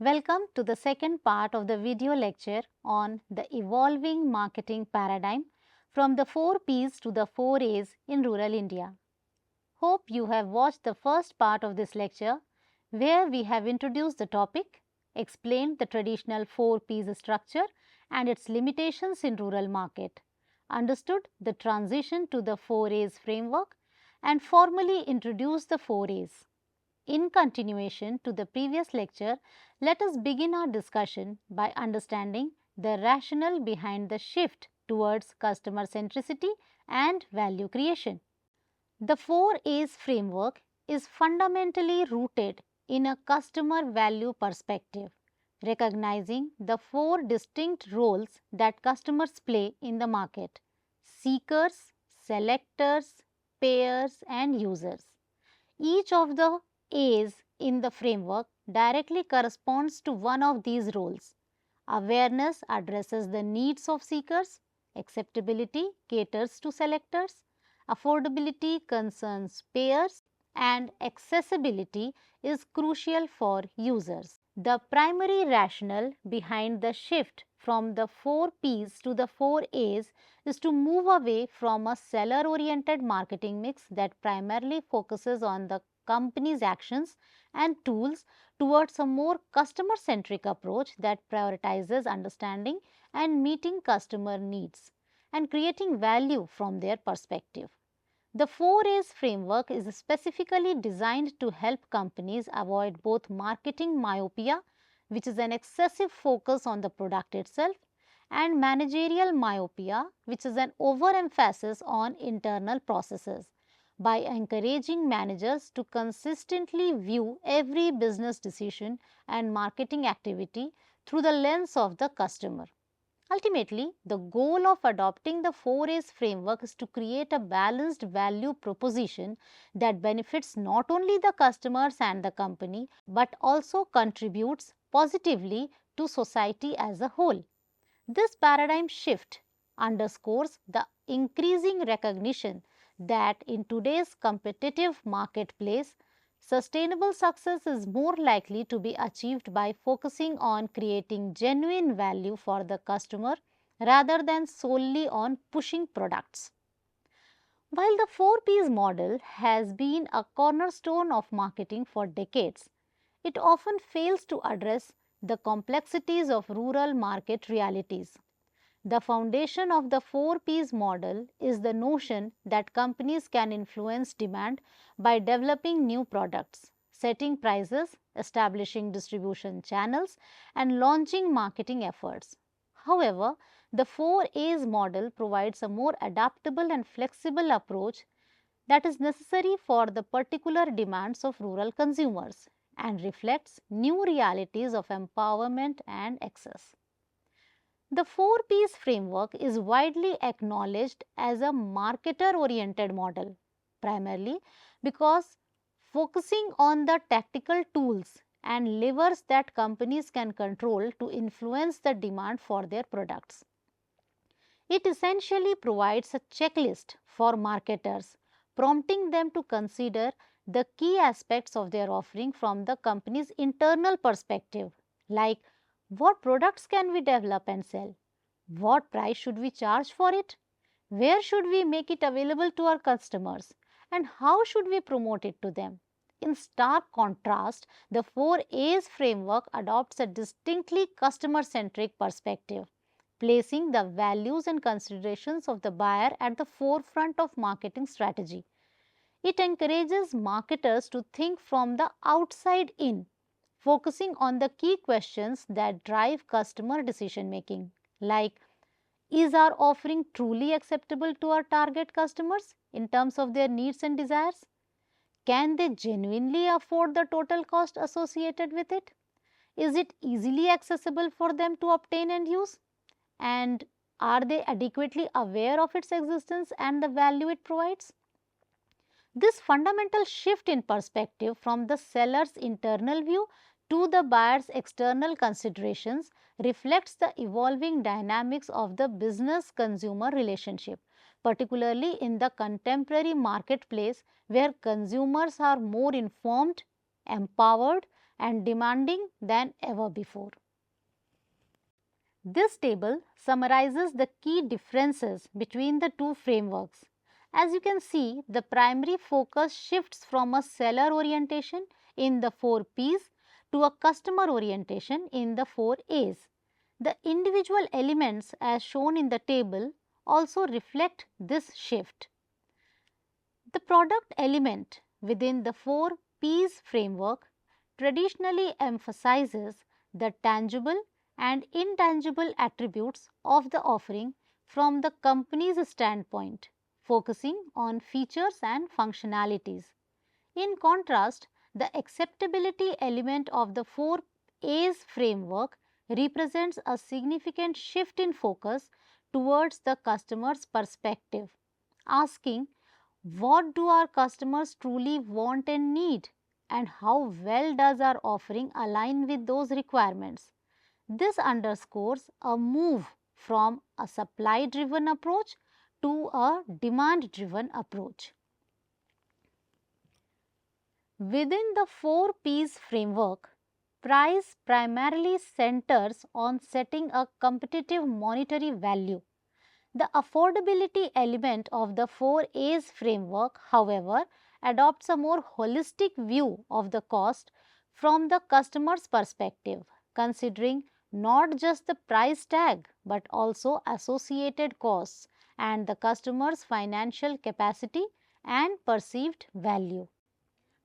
Welcome to the second part of the video lecture on the evolving marketing paradigm from the 4 P's to the 4 A's in rural India. Hope you have watched the first part of this lecture where we have introduced the topic, explained the traditional 4 P's structure and its limitations in rural market, understood the transition to the 4 A's framework and formally introduced the 4 A's. In continuation to the previous lecture, let us begin our discussion by understanding the rationale behind the shift towards customer centricity and value creation. The 4 A's framework is fundamentally rooted in a customer value perspective, recognizing the 4 distinct roles that customers play in the market: seekers, selectors, payers, and users. Each of the A's in the framework directly corresponds to one of these roles. Awareness addresses the needs of seekers, acceptability caters to selectors, affordability concerns payers, and accessibility is crucial for users. The primary rationale behind the shift from the 4 P's to the 4 A's is to move away from a seller-oriented marketing mix that primarily focuses on the company's actions and tools towards a more customer-centric approach that prioritizes understanding and meeting customer needs and creating value from their perspective. The 4 A's framework is specifically designed to help companies avoid both marketing myopia, which is an excessive focus on the product itself, and managerial myopia, which is an overemphasis on internal processes, by encouraging managers to consistently view every business decision and marketing activity through the lens of the customer. Ultimately, the goal of adopting the 4 A's framework is to create a balanced value proposition that benefits not only the customers and the company, but also contributes positively to society as a whole. This paradigm shift underscores the increasing recognition that in today's competitive marketplace, sustainable success is more likely to be achieved by focusing on creating genuine value for the customer rather than solely on pushing products. While the 4 P's model has been a cornerstone of marketing for decades, it often fails to address the complexities of rural market realities. The foundation of the 4 P's model is the notion that companies can influence demand by developing new products, setting prices, establishing distribution channels, and launching marketing efforts. However, the 4 A's model provides a more adaptable and flexible approach that is necessary for the particular demands of rural consumers and reflects new realities of empowerment and access. The 4 P's framework is widely acknowledged as a marketer-oriented model, primarily because focusing on the tactical tools and levers that companies can control to influence the demand for their products. It essentially provides a checklist for marketers, prompting them to consider the key aspects of their offering from the company's internal perspective, like what products can we develop and sell? What price should we charge for it? Where should we make it available to our customers? And how should we promote it to them? In stark contrast, the 4 A's framework adopts a distinctly customer-centric perspective, placing the values and considerations of the buyer at the forefront of marketing strategy. It encourages marketers to think from the outside in, focusing on the key questions that drive customer decision making, like, is our offering truly acceptable to our target customers in terms of their needs and desires? Can they genuinely afford the total cost associated with it? Is it easily accessible for them to obtain and use? And are they adequately aware of its existence and the value it provides? This fundamental shift in perspective from the seller's internal view to the buyer's external considerations reflects the evolving dynamics of the business-consumer relationship, particularly in the contemporary marketplace where consumers are more informed, empowered, and demanding than ever before. This table summarizes the key differences between the two frameworks. As you can see, the primary focus shifts from a seller orientation in the 4 Ps to a customer orientation in the 4 As. The individual elements as shown in the table also reflect this shift. The product element within the 4 Ps framework traditionally emphasizes the tangible and intangible attributes of the offering from the company's standpoint, focusing on features and functionalities. In contrast, the acceptability element of the 4 A's framework represents a significant shift in focus towards the customer's perspective, asking what do our customers truly want and need, and how well does our offering align with those requirements. This underscores a move from a supply driven approach to a demand driven approach. Within the 4 Ps framework, price primarily centers on setting a competitive monetary value. The affordability element of the 4 A's framework, however, adopts a more holistic view of the cost from the customer's perspective, considering not just the price tag but also associated costs and the customer's financial capacity and perceived value.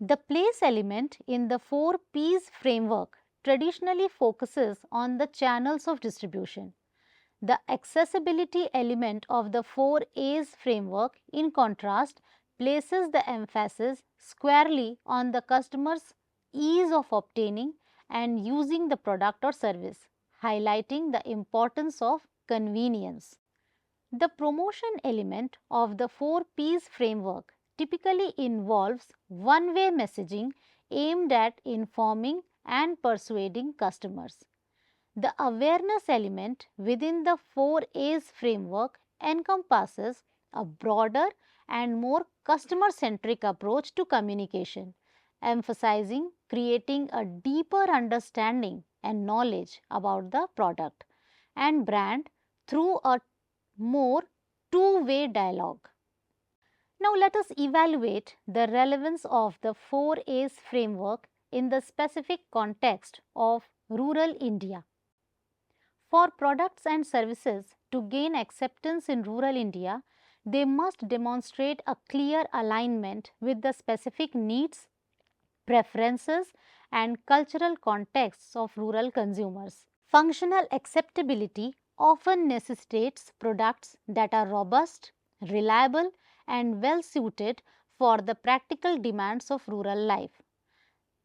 The place element in the 4 Ps framework traditionally focuses on the channels of distribution. The accessibility element of the 4 A's framework, in contrast, places the emphasis squarely on the customer's ease of obtaining and using the product or service, highlighting the importance of convenience. The promotion element of the 4 Ps framework typically involves one-way messaging aimed at informing and persuading customers. The awareness element within the 4 A's framework encompasses a broader and more customer centric approach to communication, emphasizing creating a deeper understanding and knowledge about the product and brand through a more two-way dialogue. Now, let us evaluate the relevance of the 4 A's framework in the specific context of rural India. For products and services to gain acceptance in rural India, they must demonstrate a clear alignment with the specific needs, preferences, and cultural contexts of rural consumers. Functional acceptability often necessitates products that are robust, reliable, and well suited for the practical demands of rural life.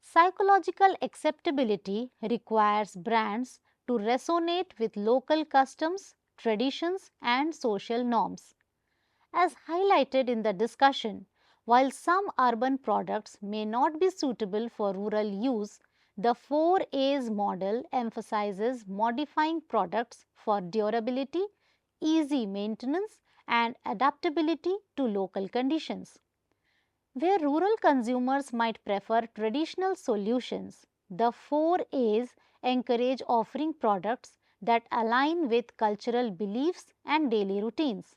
Psychological acceptability requires brands to resonate with local customs, traditions, and social norms. As highlighted in the discussion, while some urban products may not be suitable for rural use, the 4 A's model emphasizes modifying products for durability, easy maintenance, and adaptability to local conditions. Where rural consumers might prefer traditional solutions, the 4 A's encourage offering products that align with cultural beliefs and daily routines.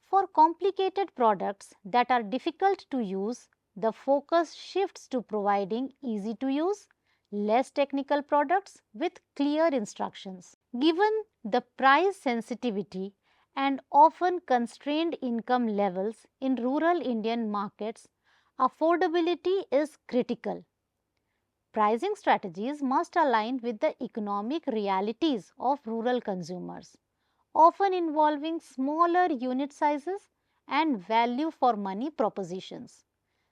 For complicated products that are difficult to use, the focus shifts to providing easy to use, less technical products with clear instructions. Given the price sensitivity and often constrained income levels in rural Indian markets, affordability is critical. Pricing strategies must align with the economic realities of rural consumers, often involving smaller unit sizes and value for money propositions.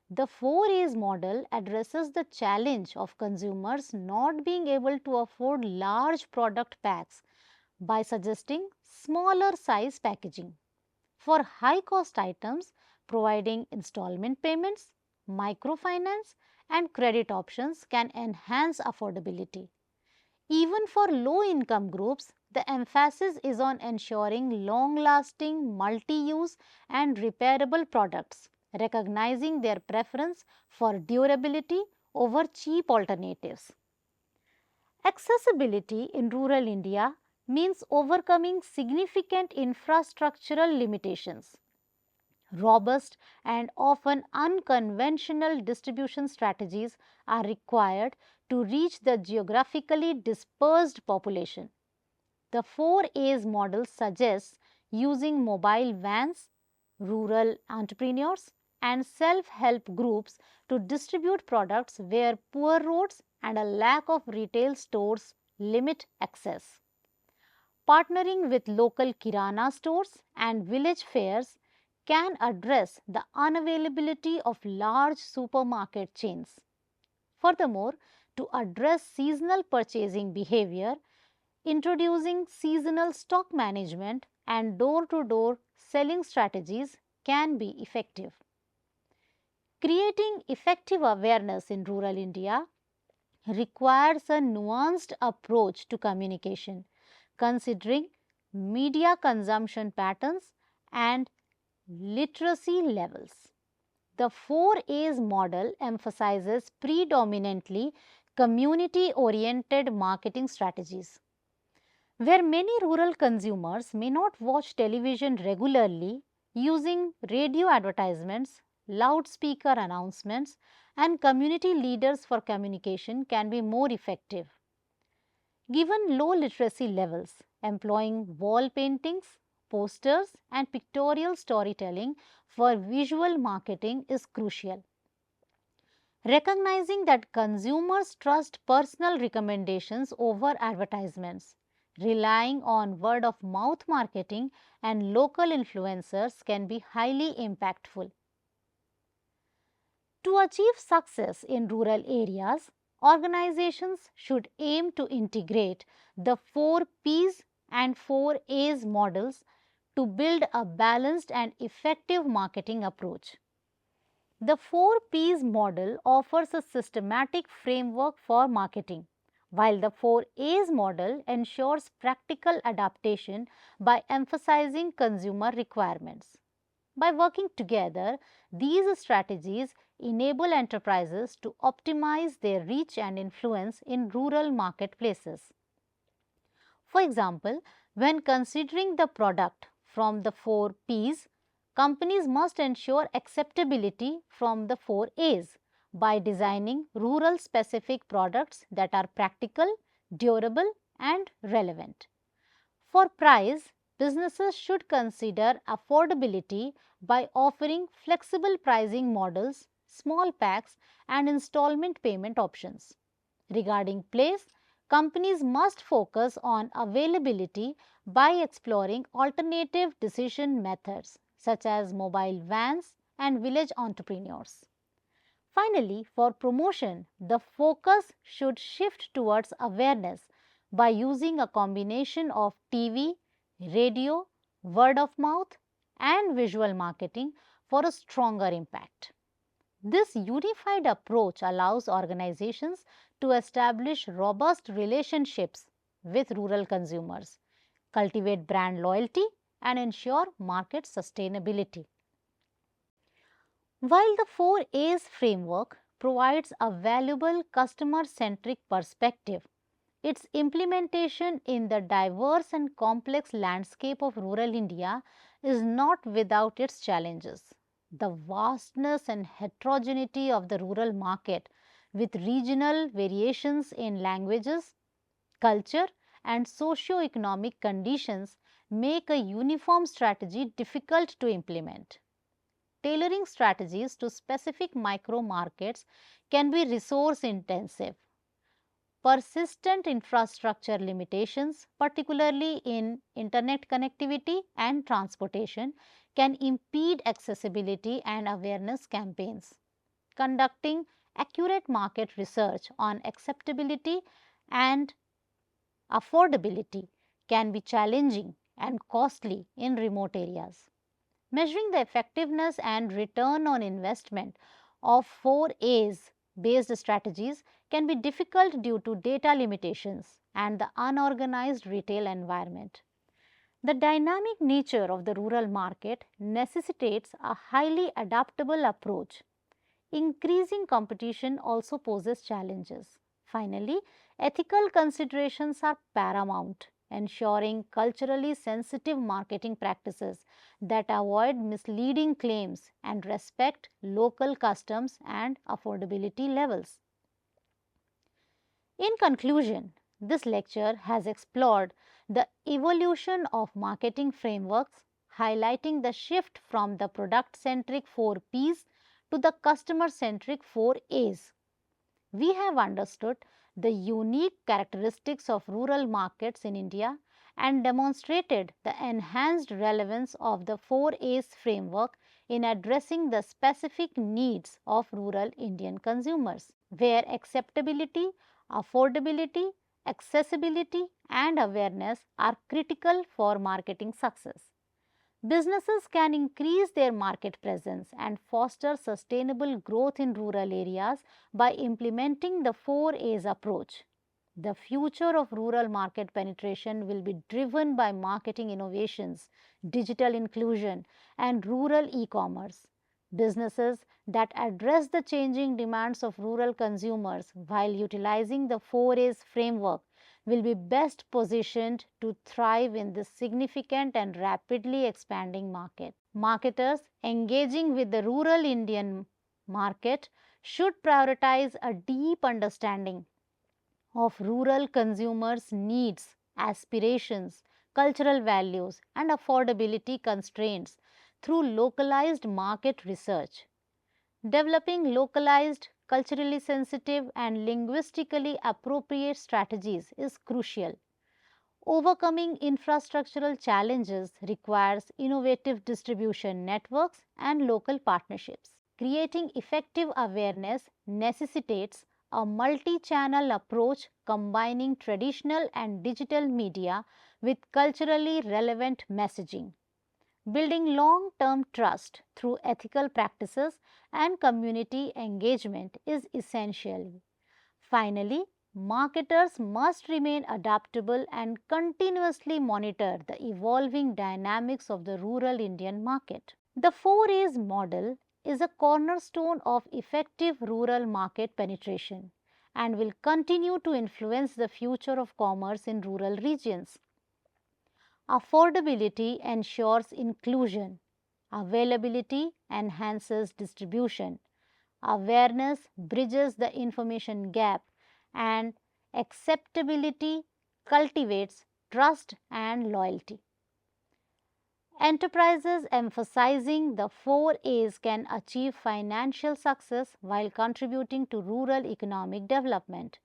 The 4 A's model addresses the challenge of consumers not being able to afford large product packs by suggesting smaller size packaging. For high cost items, providing installment payments, microfinance, and credit options can enhance affordability. Even for low income groups, the emphasis is on ensuring long lasting, multi use, and repairable products, recognizing their preference for durability over cheap alternatives. Accessibility in rural India means overcoming significant infrastructural limitations. Robust and often unconventional distribution strategies are required to reach the geographically dispersed population. The 4As model suggests using mobile vans, rural entrepreneurs, and self-help groups to distribute products where poor roads and a lack of retail stores limit access. Partnering with local kirana stores and village fairs can address the unavailability of large supermarket chains. Furthermore, to address seasonal purchasing behavior, introducing seasonal stock management and door-to-door selling strategies can be effective. Creating effective awareness in rural India requires a nuanced approach to communication, considering media consumption patterns and literacy levels. The 4As model emphasizes predominantly community-oriented marketing strategies. Where many rural consumers may not watch television regularly, using radio advertisements, loudspeaker announcements, and community leaders for communication can be more effective. Given low literacy levels, employing wall paintings, posters, and pictorial storytelling for visual marketing is crucial. Recognizing that consumers trust personal recommendations over advertisements, relying on word of mouth marketing and local influencers can be highly impactful. To achieve success in rural areas, organizations should aim to integrate the 4Ps and 4As models to build a balanced and effective marketing approach. The 4Ps model offers a systematic framework for marketing, while the 4As model ensures practical adaptation by emphasizing consumer requirements. By working together, these strategies enable enterprises to optimize their reach and influence in rural marketplaces. For example, when considering the product from the 4Ps, companies must ensure acceptability from the 4As by designing rural-specific products that are practical, durable, and relevant. For price, businesses should consider affordability by offering flexible pricing models, small packs, and installment payment options. Regarding place, companies must focus on availability by exploring alternative decision methods such as mobile vans and village entrepreneurs. Finally, for promotion, the focus should shift towards awareness by using a combination of TV, radio, word of mouth, and visual marketing for a stronger impact. This unified approach allows organizations to establish robust relationships with rural consumers, cultivate brand loyalty, and ensure market sustainability. While the 4As framework provides a valuable customer-centric perspective, its implementation in the diverse and complex landscape of rural India is not without its challenges. The vastness and heterogeneity of the rural market, with regional variations in languages, culture, and socio-economic conditions, make a uniform strategy difficult to implement. Tailoring strategies to specific micro markets can be resource intensive. Persistent infrastructure limitations, particularly in internet connectivity and transportation, can impede accessibility and awareness campaigns. Conducting accurate market research on acceptability and affordability can be challenging and costly in remote areas. Measuring the effectiveness and return on investment of 4As based strategies can be difficult due to data limitations and the unorganized retail environment. The dynamic nature of the rural market necessitates a highly adaptable approach. increasing competition also poses challenges. Finally, ethical considerations are paramount, ensuring culturally sensitive marketing practices that avoid misleading claims and respect local customs and affordability levels. In conclusion, this lecture has explored the evolution of marketing frameworks, highlighting the shift from the product-centric 4Ps to the customer-centric 4As. We have understood the unique characteristics of rural markets in India and demonstrated the enhanced relevance of the 4As framework in addressing the specific needs of rural Indian consumers, where acceptability, affordability, accessibility, and awareness are critical for marketing success. Businesses can increase their market presence and foster sustainable growth in rural areas by implementing the 4As approach. The future of rural market penetration will be driven by marketing innovations, digital inclusion, and rural e-commerce. Businesses that address the changing demands of rural consumers while utilizing the 4As framework will be best positioned to thrive in this significant and rapidly expanding market. Marketers engaging with the rural Indian market should prioritize a deep understanding of rural consumers' needs, aspirations, cultural values, and affordability constraints through localized market research. Developing localized, culturally sensitive, and linguistically appropriate strategies is crucial. Overcoming infrastructural challenges requires innovative distribution networks and local partnerships. Creating effective awareness necessitates a multi-channel approach combining traditional and digital media with culturally relevant messaging. Building long-term trust through ethical practices and community engagement is essential. Finally, marketers must remain adaptable and continuously monitor the evolving dynamics of the rural Indian market. The 4As model is a cornerstone of effective rural market penetration and will continue to influence the future of commerce in rural regions. Affordability ensures inclusion. Availability enhances distribution. Awareness bridges the information gap, and acceptability cultivates trust and loyalty. Enterprises emphasizing the 4As can achieve financial success while contributing to rural economic development.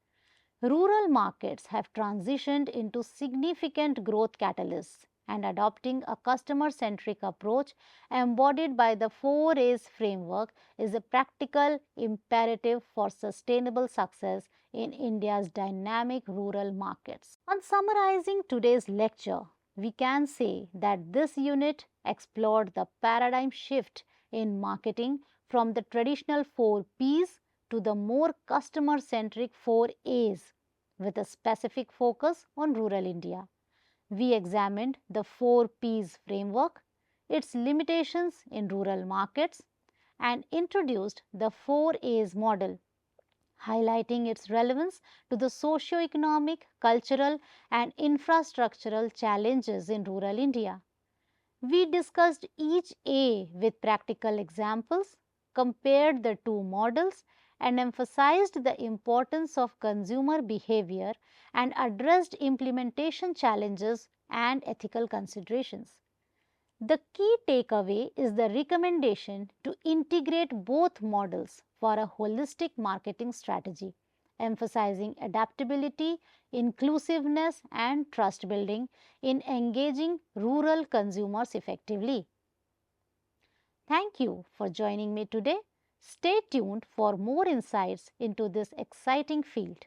Rural markets have transitioned into significant growth catalysts, and adopting a customer-centric approach embodied by the 4As framework is a practical imperative for sustainable success in India's dynamic rural markets. On summarizing today's lecture, we can say that this unit explored the paradigm shift in marketing from the traditional 4Ps to the more customer-centric 4As with a specific focus on rural India. We examined the 4Ps framework, its limitations in rural markets, and introduced the 4As model, highlighting its relevance to the socio-economic, cultural, and infrastructural challenges in rural India. We discussed each A with practical examples, compared the two models, and emphasized the importance of consumer behavior and addressed implementation challenges and ethical considerations. The key takeaway is the recommendation to integrate both models for a holistic marketing strategy, emphasizing adaptability, inclusiveness, and trust building in engaging rural consumers effectively. Thank you for joining me today. Stay tuned for more insights into this exciting field.